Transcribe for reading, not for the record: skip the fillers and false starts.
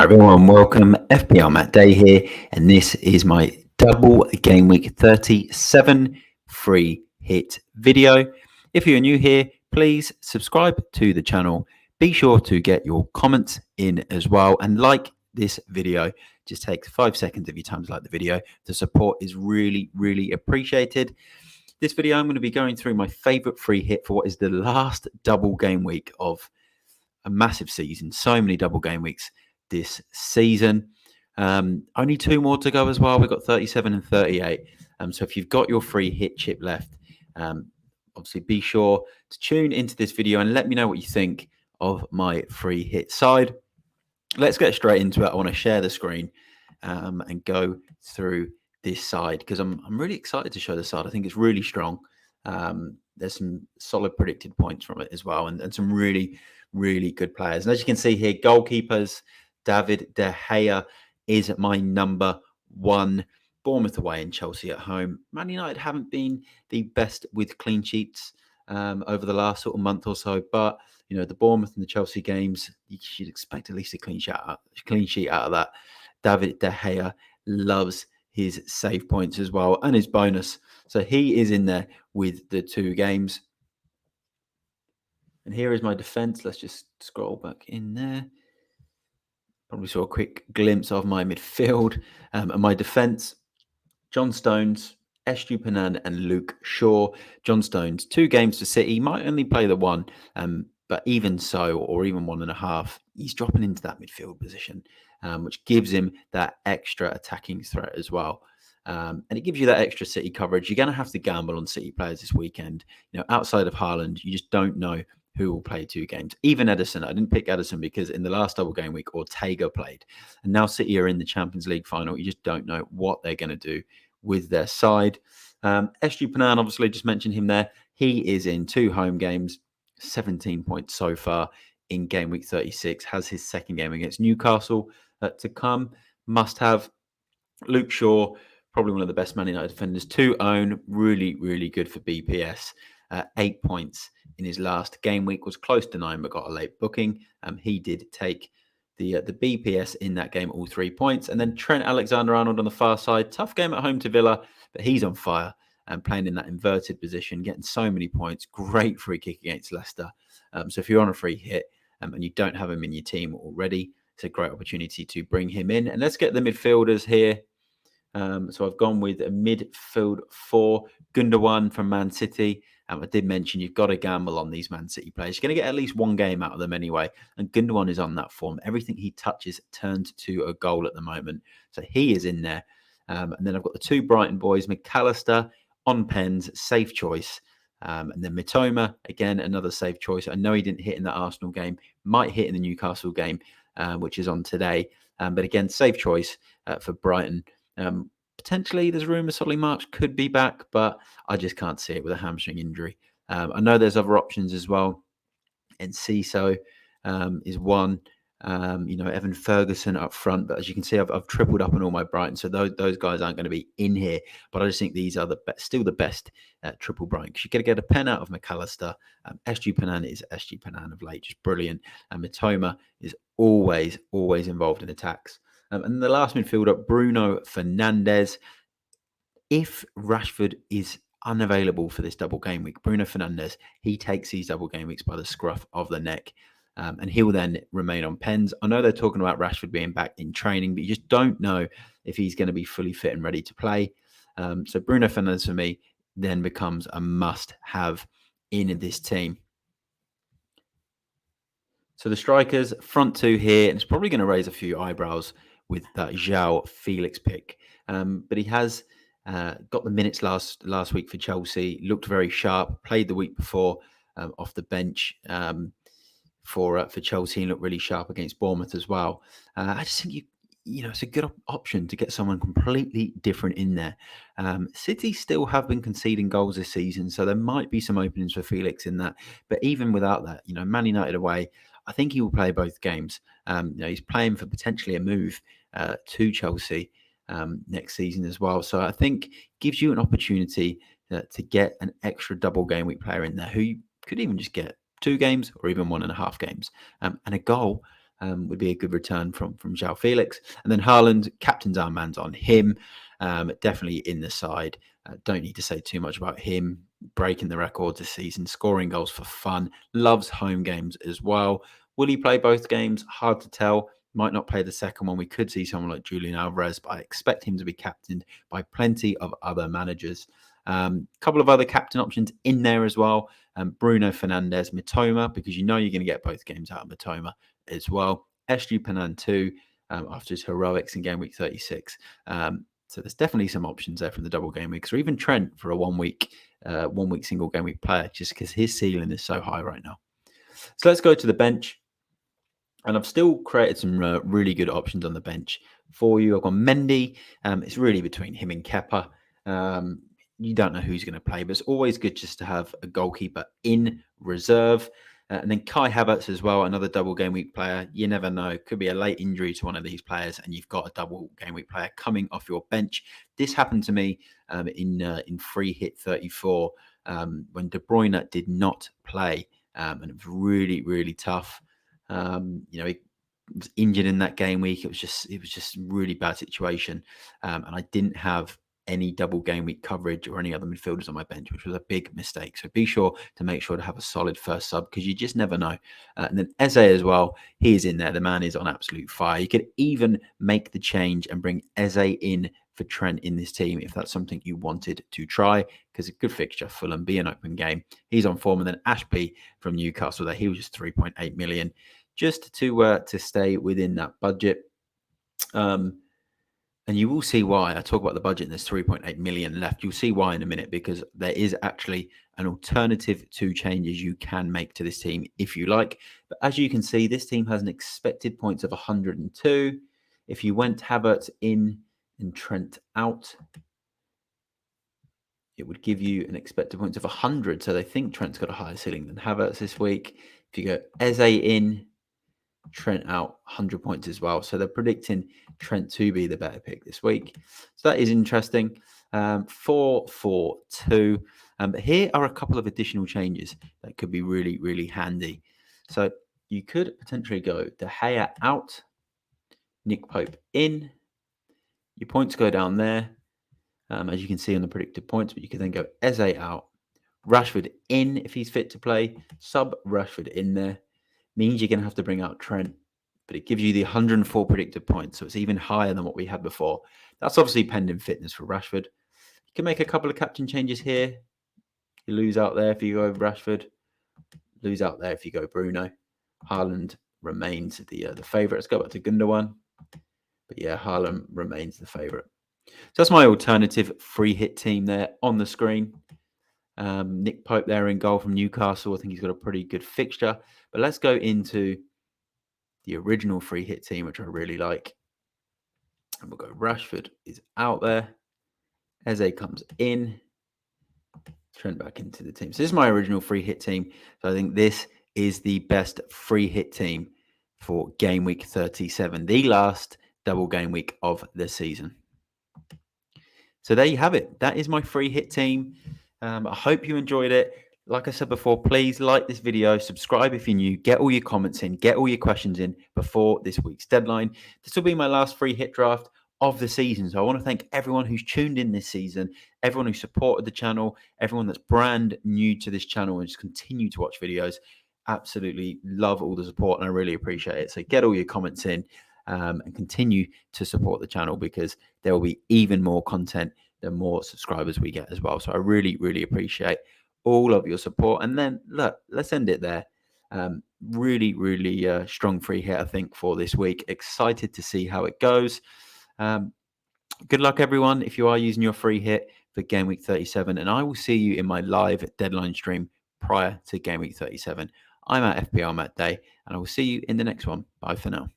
Right, everyone, welcome. FPLMattDay here, and this is my double game week 37 free hit video. If you're new here, please subscribe to the channel. Be sure to get your comments in as well and like this video. Just takes 5 seconds of your time to like the video. The support is really, really appreciated. This video, I'm going to be going through my favorite free hit for what is the last double game week of a massive season. So many double game weeks this season. Only 2 more to go as well. We've got 37 and 38. So if you've got your free hit chip left, obviously be sure to tune into this video and let me know what you think of my free hit side. Let's get straight into it. I want to share the screen and go through this side because I'm really excited to show the side. I think it's really strong. There's some solid predicted points from it as well, and some really, really good players. And as you can see here, goalkeepers, David De Gea is my number 1. Bournemouth away and Chelsea at home. Man United haven't been the best with clean sheets over the last sort of month or so, but you know, the Bournemouth and the Chelsea games, you should expect at least a clean sheet out of that. David De Gea loves his save points as well and his bonus. So he is in there with the 2 games. And here is my defence. Let's just scroll back in there. Probably saw a quick glimpse of my midfield. And my defence, John Stones, Estupiñán and Luke Shaw. John Stones, 2 games for City. Might only play the 1, but even so, or even 1.5, he's dropping into that midfield position, which gives him that extra attacking threat as well. And it gives you that extra City coverage. You're going to have to gamble on City players this weekend. You know, outside of Haaland, you just don't know who will play 2 games. Even Ederson. I didn't pick Ederson because in the last double game week, Ortega played. And now City are in the Champions League final. You just don't know what they're going to do with their side. Estupiñán, obviously, just mentioned him there. He is in 2 home games, 17 points so far in game week 36. Has his second game against Newcastle to come. Must have. Luke Shaw, probably one of the best Man United defenders to own. Really, really good for BPS. 8 points in his last game week. Was close to 9, but got a late booking. He did take the BPS in that game, all 3 points. And then Trent Alexander-Arnold on the far side. Tough game at home to Villa, but he's on fire and playing in that inverted position, getting so many points. Great free kick against Leicester. So if you're on a free hit and you don't have him in your team already, it's a great opportunity to bring him in. And let's get the midfielders here. So I've gone with a midfield 4, Gundogan from Man City. I did mention you've got to gamble on these Man City players. You're going to get at least 1 game out of them anyway. And Gundogan is on that form. Everything he touches turns to a goal at the moment. So he is in there. And then I've got the 2 Brighton boys, McAllister on pens, safe choice. And then Mitoma, again, another safe choice. I know he didn't hit in that Arsenal game. Might hit in the Newcastle game, which is on today. But again, safe choice for Brighton. Potentially, there's rumours Solly March could be back, but I just can't see it with a hamstring injury. I know there's other options as well. And Ciso is one. You know, Evan Ferguson up front, but as you can see, I've tripled up on all my Brighton, so those guys aren't going to be in here. But I just think these are still the best triple Brighton because you're going to get a pen out of McAllister. Estupiñán is Estupiñán of late, just brilliant. And Mitoma is always involved in attacks. And the last midfielder, Bruno Fernandes. If Rashford is unavailable for this double game week, Bruno Fernandes, he takes these double game weeks by the scruff of the neck. And he will then remain on pens. I know they're talking about Rashford being back in training, but you just don't know if he's going to be fully fit and ready to play. So Bruno Fernandes for me then becomes a must-have in this team. So the strikers, front 2 here, and it's probably going to raise a few eyebrows with that João Felix pick. But he has got the minutes last week for Chelsea, looked very sharp, played the week before off the bench for Chelsea and looked really sharp against Bournemouth as well. I just think you know, it's a good option to get someone completely different in there. City still have been conceding goals this season, so there might be some openings for Felix in that. But even without that, you know, Man United away, I think he will play both games. You know, he's playing for potentially a move to Chelsea next season as well. So I think gives you an opportunity to get an extra double game week player in there who you could even just get 2 games or even 1.5 games and a goal would be a good return from João Felix. And then Haaland, captain's armband's on him. Definitely in the side. Don't need to say too much about him. Breaking the records this season, scoring goals for fun, loves home games as well. Will he play both games? Hard to tell. Might not play the second one. We could see someone like Julian Alvarez, but I expect him to be captained by plenty of other managers. Couple of other captain options in there as well. Bruno Fernandes, Mitoma, because you know you're going to get both games out of Mitoma as well. Estupiñán too, after his heroics in game week 36. So there's definitely some options there from the double game weeks, or even Trent for a 1 week single game week player, just because his ceiling is so high right now. So let's go to the bench. And I've still created some really good options on the bench for you. I've got Mendy. It's really between him and Kepa. You don't know who's going to play, but it's always good just to have a goalkeeper in reserve. And then Kai Havertz as well, another double game week player. You never know. Could be a late injury to one of these players, and you've got a double game week player coming off your bench. This happened to me in free hit 34 when De Bruyne did not play, and it was really, really tough. He was injured in that game week. It was just a really bad situation, and I didn't have any double game week coverage or any other midfielders on my bench, which was a big mistake. So be sure to make sure to have a solid first sub, because you just never know. And then Eze as well, he is in there. The man is on absolute fire. You could even make the change and bring Eze in for Trent in this team if that's something you wanted to try, because a good fixture, Fulham, be an open game. He's on form. And then Ashby from Newcastle, there he was just 3.8 million, just to stay within that budget. And you will see why. I talk about the budget and there's 3.8 million left. You'll see why in a minute, because there is actually an alternative to changes you can make to this team if you like. But as you can see, this team has an expected points of 102. If you went Havertz in and Trent out, it would give you an expected points of 100. So they think Trent's got a higher ceiling than Havertz this week. If you go Eze in, Trent out, 100 points as well. So they're predicting Trent to be the better pick this week. So that is interesting. 4-4-2. But here are a couple of additional changes that could be really, really handy. So you could potentially go De Gea out, Nick Pope in. Your points go down there, as you can see on the predicted points. But you could then go Eze out, Rashford in if he's fit to play, sub Rashford in there. Means you're going to have to bring out Trent, but it gives you the 104 predicted points, so it's even higher than what we had before. That's obviously pending fitness for Rashford. You can make a couple of captain changes here. You lose out there if you go Rashford. Lose out there if you go Bruno. Haaland remains the favourite. Let's go back to Gundogan. But yeah, Haaland remains the favourite. So that's my alternative free hit team there on the screen. Nick Pope there in goal from Newcastle. I think he's got a pretty good fixture. But let's go into the original free hit team, which I really like. And we'll go Rashford is out there. Eze comes in. Trent back into the team. So this is my original free hit team. So I think this is the best free hit team for game week 37, the last double game week of the season. So there you have it. That is my free hit team. I hope you enjoyed it. Like I said before, please like this video, subscribe if you're new, get all your comments in, get all your questions in before this week's deadline. This will be my last free hit draft of the season. So I want to thank everyone who's tuned in this season, everyone who supported the channel, everyone that's brand new to this channel and just continue to watch videos. Absolutely love all the support and I really appreciate it. So get all your comments in and continue to support the channel, because there will be even more content the more subscribers we get as well. So I really, really appreciate all of your support. And then look, let's end it there. Really, really strong free hit, I think, for this week. Excited to see how it goes. Good luck, everyone, if you are using your free hit for game week 37. And I will see you in my live deadline stream prior to game week 37. I'm at FPLMattDay, and I will see you in the next one. Bye for now.